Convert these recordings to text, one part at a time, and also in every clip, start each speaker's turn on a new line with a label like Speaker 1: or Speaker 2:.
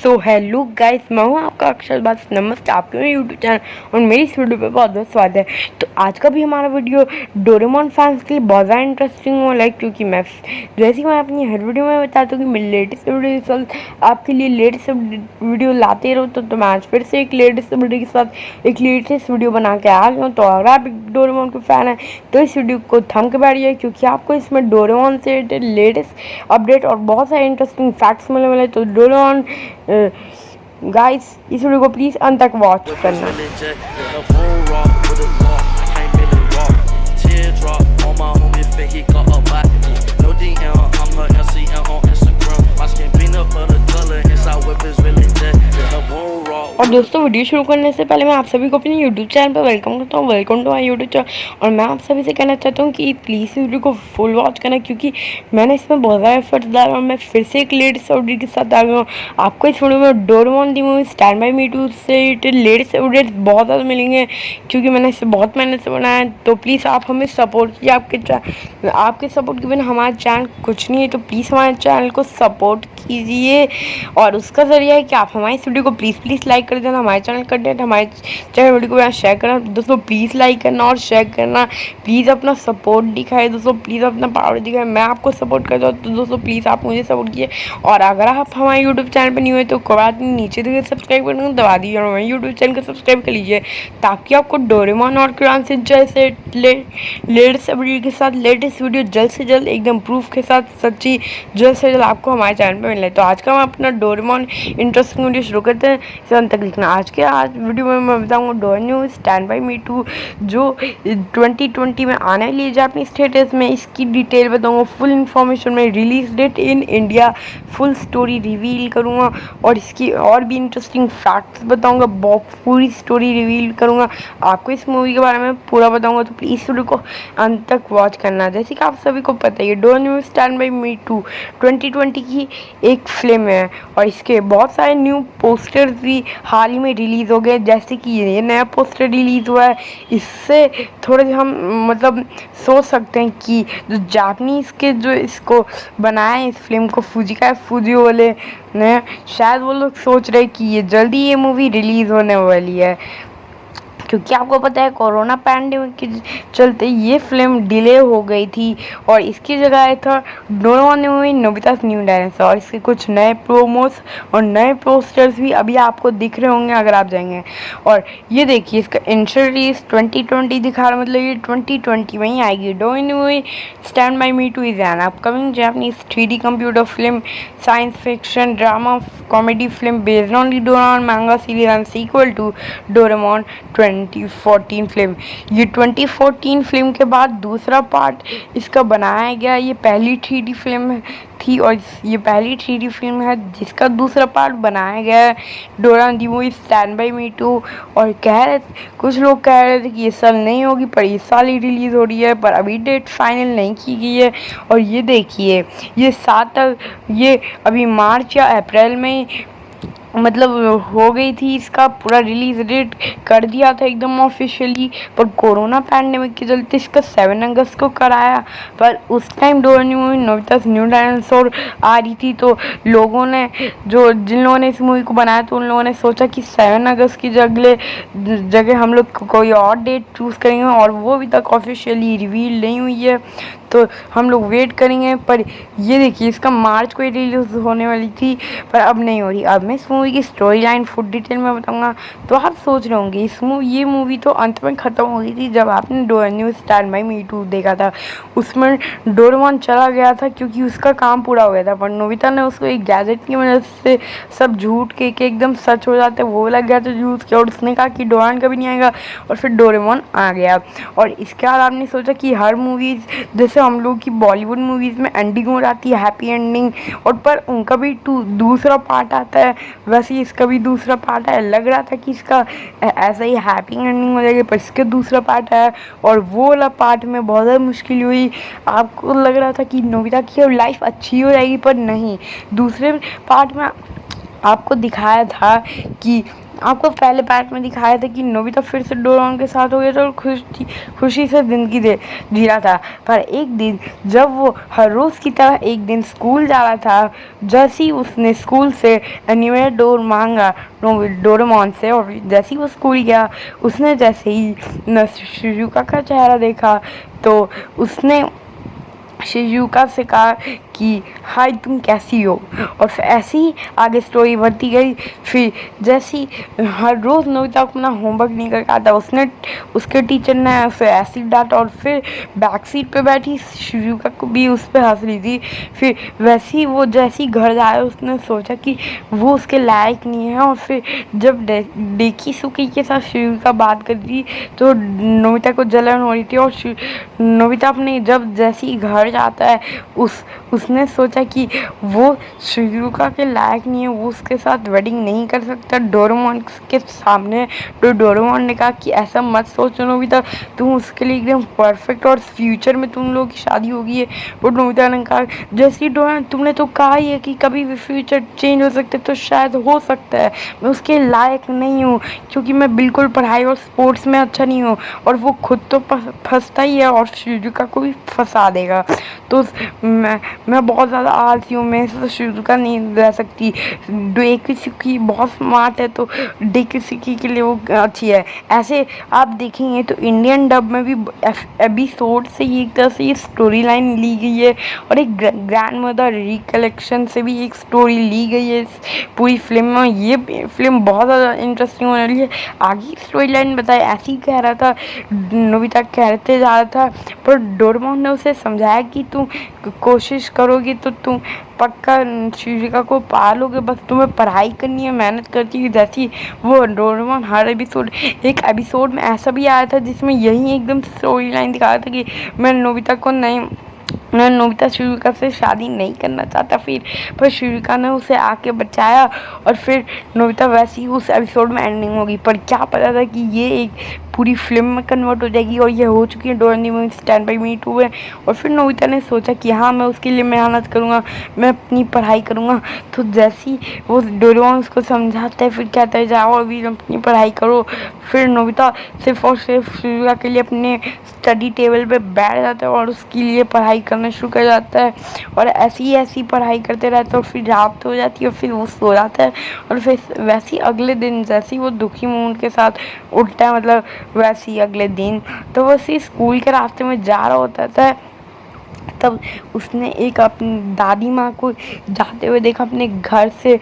Speaker 1: So hello guys, मैं हूँ आपका अक्षर बात। नमस्ते, आपके यूट्यूब चैनल और मेरी इस वीडियो पे बहुत बहुत स्वागत है। तो आज का भी हमारा वीडियो डोरेमोन फैंस के लिए बहुत ज़्यादा इंटरेस्टिंग हो लाइक, क्योंकि मैं जैसे कि मैं अपनी हर वीडियो में बताता हूँ कि मैं लेटेस्ट वीडियो आपके लिए लेटेस्ट वीडियो लाते रहो। तो मैं आज फिर से एक लेटेस्ट वीडियो के साथ एक लेटेस्ट वीडियो बना के आ गया हूँ। तो अगर आप डोरेमोन के फैन हैं तो इस वीडियो को थम के बैठिए, क्योंकि आपको इसमें डोरेमोन से लेटेस्ट अपडेट और बहुत सारे इंटरेस्टिंग फैक्ट्स मिलने वाले। तो डोरेमोन गाइस, इस वीडियो को प्लीज अंत तक वॉच करना। और दोस्तों, वीडियो शुरू करने से पहले मैं आप सभी को अपने यूट्यूब चैनल पर वेलकम करता हूँ। Welcome to my YouTube channel. और मैं आप सभी से कहना चाहता हूँ कि प्लीज़ इस वीडियो को फुल वॉच करना, क्योंकि मैंने इसमें बहुत ज़्यादा एफर्ट्स डाला और मैं फिर से एक लेटेस्ट अपडेट के साथ आ गया हूँ। आपको इस वीडियो में Doraemon the movie stand by me two से लेटेस्ट अपडेट्स बहुत ज़्यादा मिलेंगे, क्योंकि मैंने इसे बहुत मेहनत से बनाया है। तो प्लीज़ आप हमें सपोर्ट कीजिए। आपके सपोर्ट के बिना हमारा चैनल कुछ नहीं है। तो प्लीज़ हमारे चैनल को सपोर्ट कीजिए, और उसका ज़रिया है कि आप हमारी इस वीडियो को प्लीज़ लाइक कर देना। हमारे चैनल कंटेंट हमारे चैनल वीडियो को शेयर करना। दोस्तों प्लीज़ लाइक करना और शेयर करना। प्लीज़ अपना सपोर्ट दिखाए दोस्तों, प्लीज़ अपना पावर दिखाए। मैं आपको सपोर्ट करता हूँ, तो दोस्तों प्लीज़ आप मुझे सपोर्ट कीजिए। और अगर आप हमारे यूट्यूब चैनल पर नहीं हुए तो कोई बात नहीं, नीचे देखिए सब्सक्राइब बटन दबा दीजिए और हमारे यूट्यूब चैनल को सब्सक्राइब कर लीजिए, ताकि आपको डोरेमोन और क्रांत से जैसे लेटेस्ट वीडियो के साथ लेटेस्ट वीडियो जल्द से जल्द एकदम प्रूफ के साथ सच्ची जल्द से जल्द आपको हमारे चैनल पर मिले। तो आज का हम अपना डोरेमोन इंटरेस्टिंग वीडियो शुरू करते हैं। इसे अंत तक लिखना। आज वीडियो में मैं बताऊंगा Doraemon stand by me two जो 2020 में आने वाली है जापानीज थिएटर्स में। इसकी डिटेल बताऊंगा, फुल इन्फॉर्मेशन में, release date in India, full story reveal करूंगा और इसकी और भी इंटरेस्टिंग फैक्ट्स बताऊंगा। पूरी स्टोरी रिवील करूंगा, आपको इस मूवी के बारे में पूरा बताऊंगा। तो प्लीज़ वीडियो को अंत तक वॉच करना। जैसे कि आप सभी को पता है, Doraemon stand by me two 2020 की एक फिल्म है और इसके बहुत सारे न्यू पोस्टर्स भी हाल ही में रिलीज़ हो गए। जैसे कि ये नया पोस्टर रिलीज़ हुआ है, इससे थोड़े हम मतलब सोच सकते हैं कि जो जापानीज़ के जो इसको बनाए इस फिल्म को फुजियो वाले ने, शायद वो लोग सोच रहे कि ये जल्दी ये मूवी रिलीज़ होने वाली है, क्योंकि आपको पता है कोरोना पैंडेमिक के चलते ये फिल्म डिले हो गई थी। और इसकी जगह आया था डोरेमोन मूवी नोबिता's न्यू डायनासोर। और इसके कुछ नए प्रोमोस और नए पोस्टर्स भी अभी आपको दिख रहे होंगे अगर आप जाएंगे। और ये देखिए, इसका इंश्योरेंस 2020 दिखा रहा, मतलब ये 2020 में ही आएगी। Doraemon movie stand by me two is an upcoming Japanese 3D computer film, science fiction drama comedy film based on the Doraemon manga series and sequel to Doraemon 2014 film. ये 2014 फिल्म के बाद दूसरा पार्ट इसका बनाया गया। ये पहली 3D film थी और ये पहली 3D फिल्म है जिसका दूसरा पार्ट बनाया गया है, Doraemon the movie stand by me two. और कुछ लोग कह रहे थे कि ये साल नहीं होगी, पर इस साल ही रिलीज़ हो रही है, पर अभी डेट फाइनल नहीं की गई है। और ये देखिए, ये 7 तक, ये अभी मार्च या अप्रैल में मतलब हो गई थी, इसका पूरा रिलीज डेट कर दिया था एकदम ऑफिशियली, पर कोरोना पैंडेमिक के चलते इसका 7 अगस्त को कराया। पर उस टाइम डोरेमोन नोबिता's न्यू डायनासोर आ रही थी, तो लोगों ने जिन लोगों ने इस मूवी को बनाया, तो उन लोगों ने सोचा कि 7 अगस्त की जगह हम लोग कोई और डेट चूज़ करेंगे, और वो अभी तक ऑफिशियली रिवील नहीं हुई है, तो हम लोग वेट करेंगे। पर ये देखिए, इसका मार्च को ही रिलीज होने वाली थी, पर अब नहीं हो रही। अब मैं इस मूवी की स्टोरी लाइन फुल डिटेल में बताऊंगा। तो आप सोच रहे होंगे ये मूवी तो अंत में ख़त्म हो गई थी जब आपने Doraemon stand by me two देखा था। उसमें डोरेमोन चला गया था क्योंकि उसका काम पूरा हो गया था, पर नोबिता ने उसको एक गैजेट की वजह से सब झूठ के एकदम सच हो जाते, वो लग गया था झूठ के, और उसने कहा कि डोरेमोन कभी नहीं आएगा, और फिर डोरेमोन आ गया। और इसके बाद आपने सोचा कि हर मूवीज़ जैसे हम लोग की बॉलीवुड मूवीज़ में एंडिंग हो जाती है, हैप्पी एंडिंग, और पर उनका भी दूसरा पार्ट आता है, वैसे ही इसका भी दूसरा पार्ट है। लग रहा था कि इसका ऐसा ही हैप्पी एंडिंग हो जाएगी, पर इसका दूसरा पार्ट है, और वो वाला पार्ट में बहुत ज़्यादा मुश्किल हुई। आपको लग रहा था कि नोबिता की लाइफ अच्छी हो जाएगी, पर नहीं, दूसरे पार्ट में आपको दिखाया था कि आपको पहले पार्ट में दिखाया था कि नोबिता फिर से डोरेमोन के साथ हो गया था और खुशी से ज़िंदगी जी रहा था। पर एक दिन जब वो हर रोज़ की तरह एक दिन स्कूल जा रहा था, जैसे ही उसने स्कूल से एनीवेयर डोर मांगा डोरेमोन से, और जैसे ही वो स्कूल गया, उसने जैसे ही शिजुका का चेहरा देखा तो उसने शिजुका से कहा कि हाय तुम कैसी हो। और फिर ऐसे ही आगे स्टोरी बढ़ती गई। फिर जैसी हर रोज़ नोबिता अपना होमवर्क नहीं कर पाता, उसके टीचर ने उसे ऐसे डांटा और फिर बैक सीट पे बैठी शिजुका को भी उस पर हंस रही थी। फिर वैसे ही वो जैसे ही घर आया उसने सोचा कि वो उसके लायक नहीं है, और फिर जब डेकी सुकी के साथ शिजुका बात कर रही तो नोबिता को जलन हो रही थी। और नोबिता अपने जब जैसे ही घर जाता है उसने सोचा कि वो शिजुका के लायक नहीं है, वो उसके साथ वेडिंग नहीं कर सकता डोरेमोन के सामने। तो डोरेमोन ने कहा कि ऐसा मत सोचो नोबिता, तुम उसके लिए एकदम परफेक्ट, और फ्यूचर में तुम लोगों की शादी होगी है। और नोबिता ने कहा जैसे ही डोरेमोन तुमने तो कहा ही है कि कभी भी फ्यूचर चेंज हो सकते, तो शायद हो सकता है मैं उसके लायक नहीं हूँ, क्योंकि मैं बिल्कुल पढ़ाई और स्पोर्ट्स में अच्छा नहीं हूँ, और वो खुद तो फंसता ही है और शिजुका को भी फंसा देगा। तो मैं बहुत ज़्यादा आलसी हूँ, मैं इससे शिजुका नहीं रह सकती। डेकिसुकी बहुत स्मार्ट है, तो डेकिसुकी के लिए वो अच्छी है। ऐसे आप देखेंगे तो इंडियन डब में भी एपिसोड से ही एक तरह से ये स्टोरी लाइन ली गई है, और एक ग्रैंड मदर रिकलेक्शन से भी एक स्टोरी ली गई है इस पूरी फिल्म में। ये फिल्म बहुत ज़्यादा इंटरेस्टिंग होने वाली है। आगे स्टोरी लाइन बताए ऐसे ही कह रहा था, नोबिता कहते जा रहा था, पर डोरेमोन ने उसे समझाया कि तुम कोशिश करोगी तो तुम पक्का शिजुका को पालोगे, बस तुम्हें पढ़ाई करनी है, मेहनत करती है। जैसी वो डोरेमोन हर एक एपिसोड में ऐसा भी आया था जिसमें यही एकदम स्टोरी लाइन दिखाया था कि मैं नोबिता शिजुका से शादी नहीं करना चाहता। पर शिजुका ने उसे आके बचाया, और फिर नोबिता वैसी ही उस एपिसोड में एंडिंग होगी। पर क्या पता था कि ये एक पूरी फिल्म में कन्वर्ट हो जाएगी, और ये हो चुकी है Doraemon the movie stand by me 2 है। और फिर नोबिता ने सोचा कि हाँ मैं उसके लिए मेहनत करूँगा, मैं अपनी पढ़ाई करूँगा। तो जैसी वो डोरेमोन उसको समझाता है, फिर कहता है जाओ अभी अपनी पढ़ाई करो। फिर नोबिता सिर्फ और सिर्फ शिजुका के लिए अपने स्टडी टेबल पे बैठ जाता है और उसके लिए पढ़ाई करना शुरू कर जाता है, और ऐसी पढ़ाई करते रहता है। और फिर रात हो जाती है और फिर वो सो जाता है, और फिर वैसे ही अगले दिन जैसे ही वो दुखी मूड के साथ उठता है, मतलब वैसे ही अगले दिन तो वैसे ही स्कूल के रास्ते में जा रहा होता था, तब उसने एक अपनी दादी माँ को जाते हुए देखा, अपने घर से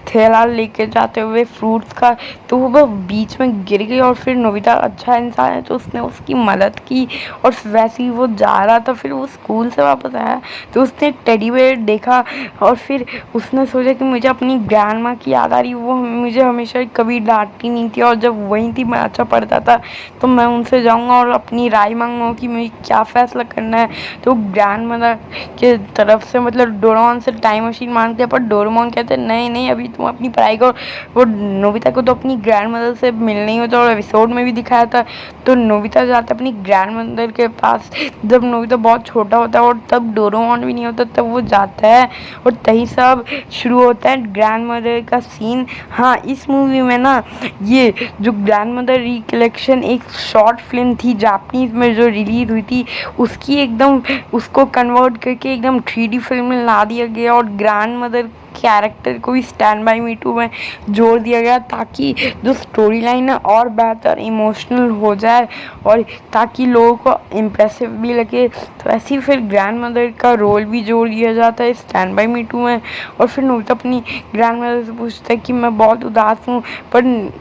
Speaker 1: थैला लेके जाते हुए फ्रूट्स का। तो वो बीच में गिर गई, और फिर नोबिता अच्छा इंसान है तो उसने उसकी मदद की, और वैसे ही वो जा रहा था। फिर वो स्कूल से वापस आया तो उसने एक टेडी बेयर देखा, और फिर उसने सोचा कि मुझे अपनी ग्रैंड माँ की याद आ रही, वो मुझे हमेशा कभी डांटती नहीं थी, और जब वहीं थी मैं अच्छा पढ़ता था, तो मैं उनसे जाऊँगा और अपनी राय मांगूंगा कि मुझे क्या फ़ैसला करना है। तो ग्रैंड मदर के तरफ से मतलब डोरेमोन से टाइम मशीन मांगते हैं, पर डोरेमोन कहते हैं नहीं अभी तुम अपनी पढ़ाई करो। वो नोबिता को तो अपनी ग्रैंड मदर से मिलना ही होता है, और एपिसोड में भी दिखाया था। तो नोबिता जाता है अपनी ग्रैंड मदर के पास जब नोबिता बहुत छोटा होता है, और तब डोरेमोन भी नहीं होता, तब वो जाता है और तही सब शुरू होता है ग्रैंड मदर का सीन। हाँ, इस मूवी में ना ये जो ग्रैंड मदर रिकलेक्शन एक शॉर्ट फिल्म थी जापानीज में जो रिलीज हुई थी, उसकी एकदम उसको कन्वर्ट करके एकदम 3D फिल्म में ला दिया गया, और ग्रैंड मदर कैरेक्टर को भी स्टैंड बाय मी 2 में जोड़ दिया गया, ताकि जो स्टोरी लाइन है और बेहतर इमोशनल हो जाए, और ताकि लोगों को इम्प्रेसिव भी लगे। तो ऐसे ही फिर ग्रैंड मदर का रोल भी जोड़ दिया जाता है स्टैंड बाय मी 2 में। और फिर नोबिता अपनी ग्रैंड मदर से पूछता है कि मैं बहुत उदास हूँ, पर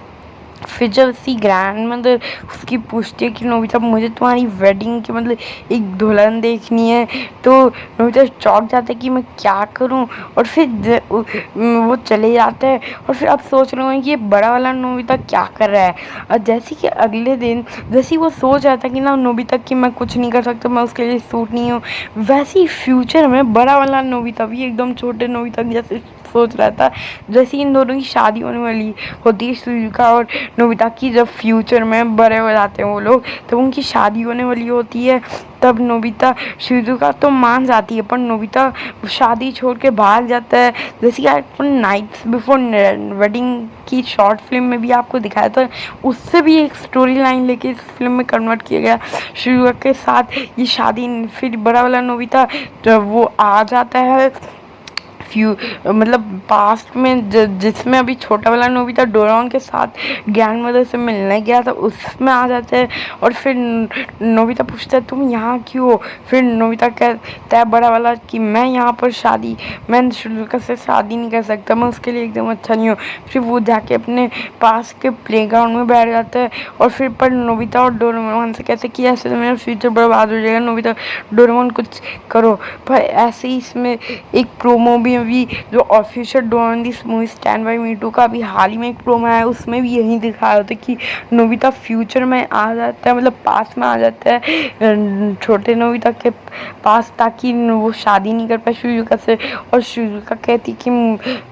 Speaker 1: फिर जब उसकी ग्रैंड मदर उसकी पूछती है कि नोबिता मुझे तुम्हारी वेडिंग की मतलब एक दुल्हन देखनी है, तो नोबिता चौंक जाता है कि मैं क्या करूं। और फिर वो चले जाते हैं, और फिर अब सोच रहे हैं कि ये बड़ा वाला नोबिता क्या कर रहा है। और जैसे कि अगले दिन जैसे ही वो सोच रहा था कि ना नोबिता कि मैं कुछ नहीं कर सकता, मैं उसके लिए सूट नहीं हूँ, वैसे ही फ्यूचर में बड़ा वाला नोबिता भी एकदम छोटे नोबिता जैसे सोच रहा था जैसे इन दोनों की शादी होने वाली होती है, सुजुका और नोबिता की, जब फ्यूचर में बड़े हो जाते हैं वो लोग, तब उनकी शादी होने वाली होती है। तब नोबिता शिजुका तो मान जाती है, पर नोबिता शादी छोड़ के भाग जाता है। जैसे कि आपको नाइट्स बिफोर वेडिंग की शॉर्ट फिल्म में भी आपको दिखाया था, उससे भी एक स्टोरी लाइन लेके इस फिल्म में कन्वर्ट किया गया। शिजुका के साथ ये शादी, फिर बड़ा वाला नोबिता जब वो आ जाता है मतलब पास्ट में, जिसमें अभी छोटा वाला नोबिता डोरेमोन के साथ ग्रैंड मदर से मिलने गया था, उसमें आ जाते हैं। और फिर नोबिता पूछता है तुम यहाँ क्यों हो? फिर नोबिता कहता है बड़ा वाला कि मैं यहाँ पर मैं शिजुका से शादी नहीं कर सकता, मैं उसके लिए एकदम अच्छा नहीं हूँ। फिर वो जाके अपने पास के प्लेग्राउंड में बैठ जाता है। और फिर पर नोबिता और डोरेमोन से कहते कि ऐसे तो मेरा फ्यूचर बर्बाद हो जाएगा, नोबिता डोरेमोन कुछ करो। पर ऐसे ही इसमें एक प्रोमो भी अभी जो official Doraemon this movie stand by me 2 का अभी हाल ही में एक प्रोमो आया, उसमें भी यही दिखाया होता है कि नोबिता फ्यूचर में आ जाता है, मतलब पास में आ जाता है छोटे नोबिता के पास, ताकि वो शादी नहीं कर पाए शिजुका से। और शिजुका कहती कि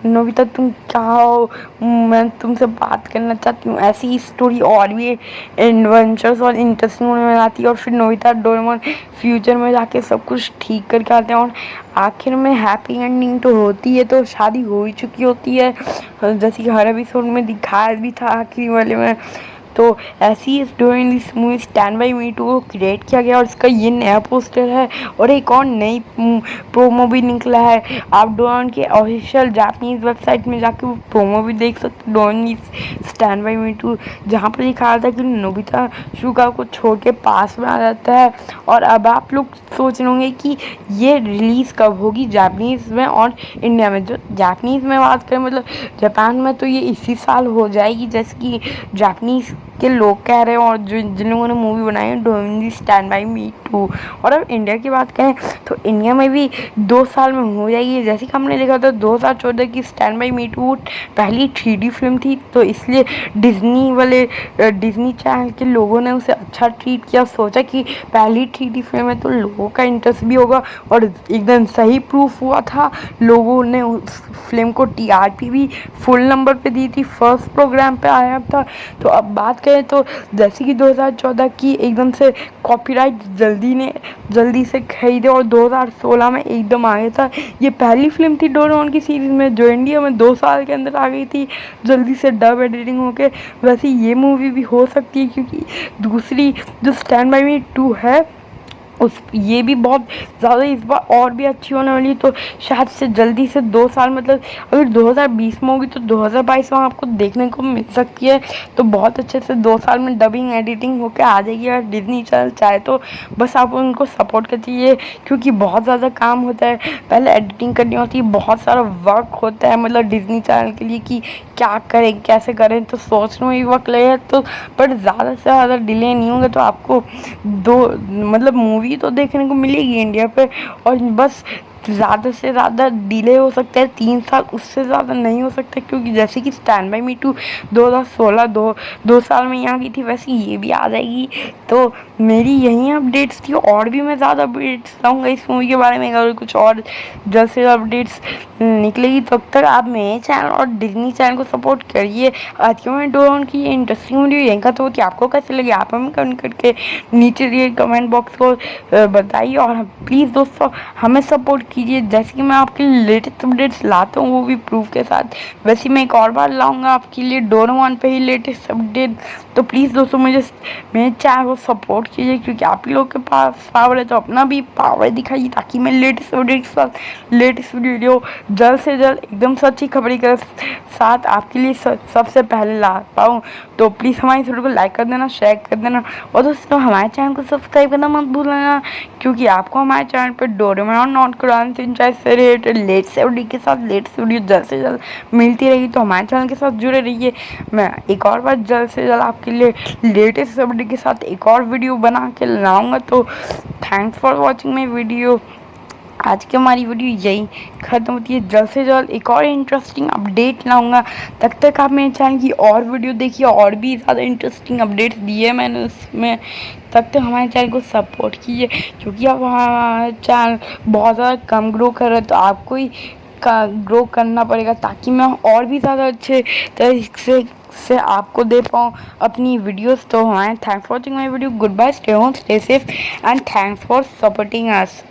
Speaker 1: नोबिता तुम कहाँ हो, मैं तुमसे बात करना चाहती हूँ। ऐसी स्टोरी और भी एडवेंचर्स और इंटरेस्टिंग होने में आती है। और फिर नोबिता डोरेमोन फ्यूचर में जाके सब कुछ ठीक करके आते हैं, और आखिर में हैप्पी एंडिंग तो होती है, तो शादी हो ही चुकी होती है, जैसे कि हर एपिसोड में दिखाया भी था आखिरी वाले में। तो ऐसी इस doing this movie stand by me 2 को क्रिएट किया गया, और इसका ये नया पोस्टर है, और एक और नई प्रोमो भी निकला है। आप डोरेमोन के ऑफिशियल जापानीज वेबसाइट में जाके वो प्रोमो भी देख सकते हैं, Doraemon this stand by me 2, जहाँ पर दिखाया था कि नोबिता शिजुका को छोड़ के पास में आ जाता है। और अब आप लोग सोच रहे होंगे कि ये रिलीज़ कब होगी जापानीज़ में और इंडिया में। जो जापानीज़ में बात करें, मतलब जापान में, तो ये इसी साल हो जाएगी, जैसे कि जापानीज़ के लोग कह रहे हैं, और जो जिन लोगों ने मूवी बनाई है Doraemon the stand by me 2। और अब इंडिया की बात करें तो इंडिया में भी 2 साल में हो जाएगी। जैसे कि हमने देखा था 2014 की स्टैंड बाय मी 2 पहली 3D फिल्म थी, तो इसलिए डिज्नी चैनल के लोगों ने उसे अच्छा ट्रीट किया, सोचा कि पहली 3D फिल्म है तो लोगों का इंटरेस्ट भी होगा, और एकदम सही प्रूफ हुआ था। लोगों ने उस फिल्म को TRP भी फुल नंबर पे दी थी, फर्स्ट प्रोग्राम पे आया था। तो अब बात करें तो जैसे कि 2014 की एकदम से कॉपीराइट जल्दी से खरीदे, और 2016 में एकदम आ गया था। ये पहली फिल्म थी डोरेमोन की सीरीज में जो इंडिया में 2 साल के अंदर आ गई थी, जल्दी से डब एडिटिंग होके। वैसे ये मूवी भी हो सकती है, क्योंकि दूसरी जो स्टैंड बाय मी 2 है ये भी बहुत ज़्यादा इस बार और भी अच्छी होने वाली है। तो शायद से जल्दी से 2 साल, मतलब अगर 2020 में होगी तो 2022 में आपको देखने को मिल सकती है। तो बहुत अच्छे से 2 साल में डबिंग एडिटिंग होकर आ जाएगी, अगर डिज्नी चैनल चाहे तो। बस आप उनको सपोर्ट कर चाहिए, क्योंकि बहुत ज़्यादा काम होता है, पहले एडिटिंग करनी होती है, बहुत सारा वर्क होता है, मतलब डिज्नी चैनल के लिए कि क्या करें कैसे करें, तो सोचने में भी वक्त लगेगा। तो पर ज़्यादा से ज़्यादा डिले नहीं होंगे तो आपको मतलब मूवी तो देखने को मिलेगी इंडिया पे। और बस ज़्यादा से ज़्यादा डिले हो सकता है 3 साल, उससे ज़्यादा नहीं हो सकता, क्योंकि जैसे कि स्टैंड बाय मी 2 2016 दो साल में यहाँ की थी, वैसे ये भी आ जाएगी। तो मेरी यही अपडेट्स थी, और भी मैं ज़्यादा अपडेट्स लाऊंगा इस मूवी के बारे में। अगर कुछ और जल्द से अपडेट्स निकलेगी तो तब तक आप मेरे चैनल और डिज्नी चैनल को सपोर्ट करिए। आज के मैं डोरेमोन की ये इंटरेस्टिंग वीडियो यहीं का तो होती है, आपको कैसे लगी आप हमें कमेंट करके नीचे दिए कमेंट बॉक्स को बताइए। और प्लीज़ दोस्तों हमें सपोर्ट कीजिए, जैसे कि मैं आपके लिए लेटेस्ट अपडेट्स लाता हूँ वो भी प्रूफ के साथ, वैसे मैं एक और बार लाऊंगा आपके लिए डोरेमोन पे ही लेटेस्ट अपडेट। तो प्लीज़ दोस्तों मेरे चैनल को सपोर्ट कीजिए, क्योंकि आप ही लोग के पास पावर है तो अपना भी पावर दिखाइए, ताकि मैं लेटेस्ट अपडेट के साथ लेटेस्ट वीडियो जल्द से जल्द एकदम सच्ची खबरी के साथ आपके लिए सबसे पहले ला पाऊँ। तो प्लीज़ हमारी वीडियो को लाइक कर देना, शेयर कर देना, और दोस्तों हमारे चैनल को सब्सक्राइब करना मत भूलना, क्योंकि आपको हमारे चैनल पर डोरेमोन और नॉट कुरान से रिलेटेड लेटेस्ट वीडियो के साथ लेटेस्ट वीडियो जल्द से जल्द मिलती रहेगी। तो हमारे चैनल के साथ जुड़े रहिए। मैं एक और बार जल्द से जल्द आपके लिए लेटेस्ट वीडियो के साथ एक और वीडियो बना के लाऊंगा। तो thanks for watching my video. आज की हमारी वीडियो यही ख़त्म होती है, जल्द से जल्द एक और इंटरेस्टिंग अपडेट लाऊंगा। तब तक आप मेरे चैनल की और वीडियो देखिए, और भी ज़्यादा इंटरेस्टिंग अपडेट्स दिए मैंने उसमें। तब तक हमारे चैनल को सपोर्ट कीजिए, क्योंकि अब हमारा चैनल बहुत ज़्यादा कम ग्रो कर रहा है, तो आपको ही का ग्रो करना पड़ेगा ताकि मैं और भी ज़्यादा अच्छे तरीके से आपको दे पाऊँ अपनी वीडियोस। तो हमारे thanks for watching my video, goodbye, stay home, stay safe and thanks for supporting us.